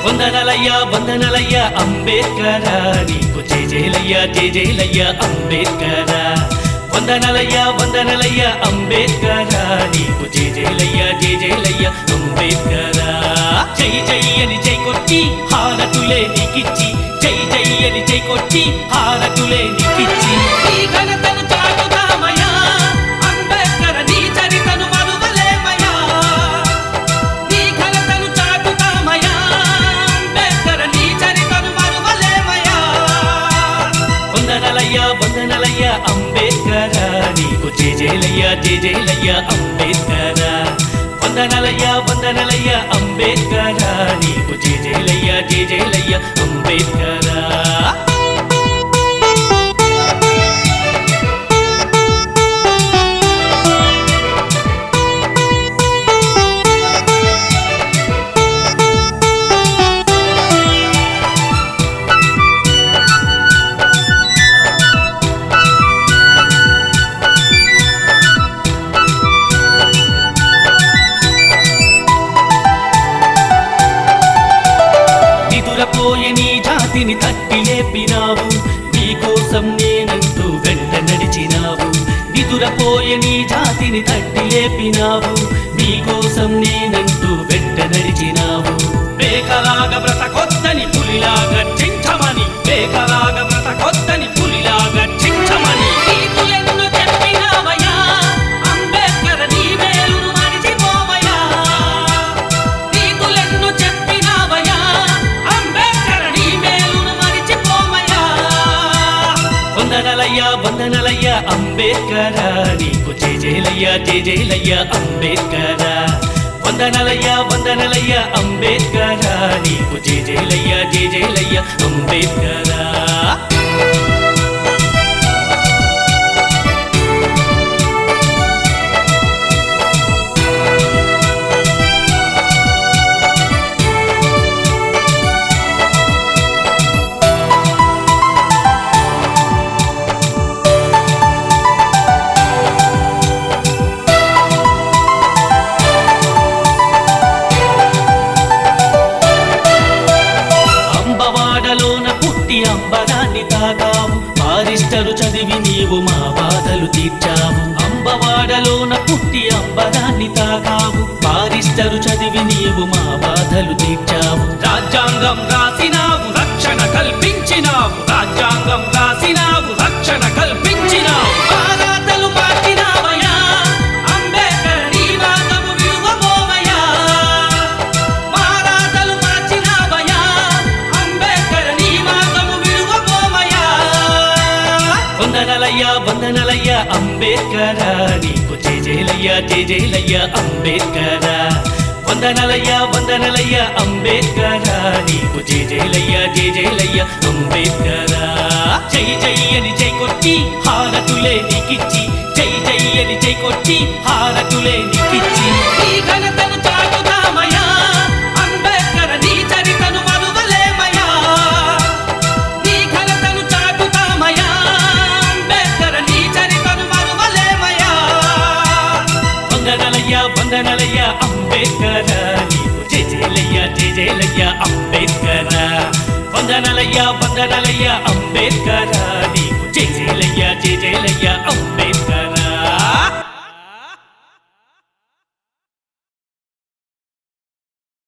వందనలయ్య అంబేద్కర నీకు జయజయలయ్య అంబేద్కర వందనలయ్య అంబేద్కర నీకు జయజయలయ్య అంబేద్కర జై జై అని జై కొట్టి హారతులే నీకిచ్చి జై జై అని జై కొట్టి హారతులే నీకిచ్చి ఈ ఘనతను చాటుతామయ్యా అంబేద్కర నీ చరితను మరువలేమయ్యా నీ ఘనతను చాటుతామయ్యా అంబేద్కర నీ చరితను మరువలేమయ్యా వందనలయ్య అంబేద్కర నీకు జయజయలయ్య అంబేద్కర వందనలయ్య అంబేద్కర నీకు జయజయలయ్య అంబేద్కర పోయే నీ జాతిని తట్టి లేపినావు నీకోసం నేనంటూ వెంట నడిచినావు నిదురపోయే నీ జాతిని తట్టి లేపినావు నీకోసం నేనంటూ వెంట నడిచినావు బేకలాగా బ్రతకొద్దని పులిలా గర్జించమని బేకలాగా బ్రతకొద్దని పులిలా గర్జించమని నీతులెన్నో చెప్పినావయ్యా అంబేద్కర నీ మేలును మరిచిపోవయ్యా నీతులెన్నో చెప్పినావయ్యా వందనలయ్య అంబేద్కర నీకు జయజయలయ్య అంబేద్కర వందనలయ్య అంబేద్కర నీకు జయజయలయ్య అంబేద్కర అంబరాన్ని తాగావు బారిస్టరు చదివి నీవు మా బాధలు తీర్చావు అంబవాడలోన పుట్టి అంబరాన్ని తాగావు బారిస్టరు చదివి నీవు మా బాధలు తీర్చావు రాజ్యాంగం రాసినావు రక్షణ కల్పించినావు రాజ్యాంగం రాసినావు రక్షణ కల్పించినావు భారతలు మార్చినావయ్యా అంబేద్కర నీ మార్గము విడువబోవయ్యా భారతలు మార్చినావయ్యా అంబేద్కర నీ మార్గము విడువబోవయ్యా వందనలయ్య అంబేద్కర నీకు జయజయలయ్య అంబేద్కర వందనలయ్య అంబేద్కర నీకు జయజయలయ్య అంబేద్కర జై జై అని జై కొట్టి హారతులే నీకిచ్చి జై జై అని జై కొట్టి హారతులే నీకిచ్చి ఈ ఘనతను చాటుతామయ్యా అంబేద్కర నీ చరితను మరువలేమయ్యా నీ ఘనతను చాటుతామయ్యా అంబేద్కర నీ చరితను మరువలేమయ్యా వందనలయ్య అంబేద్కర నీకు జయజయలయ్య అంబేద్కర వందనలయ్య అంబేద్కర నీకు జయజయలయ్య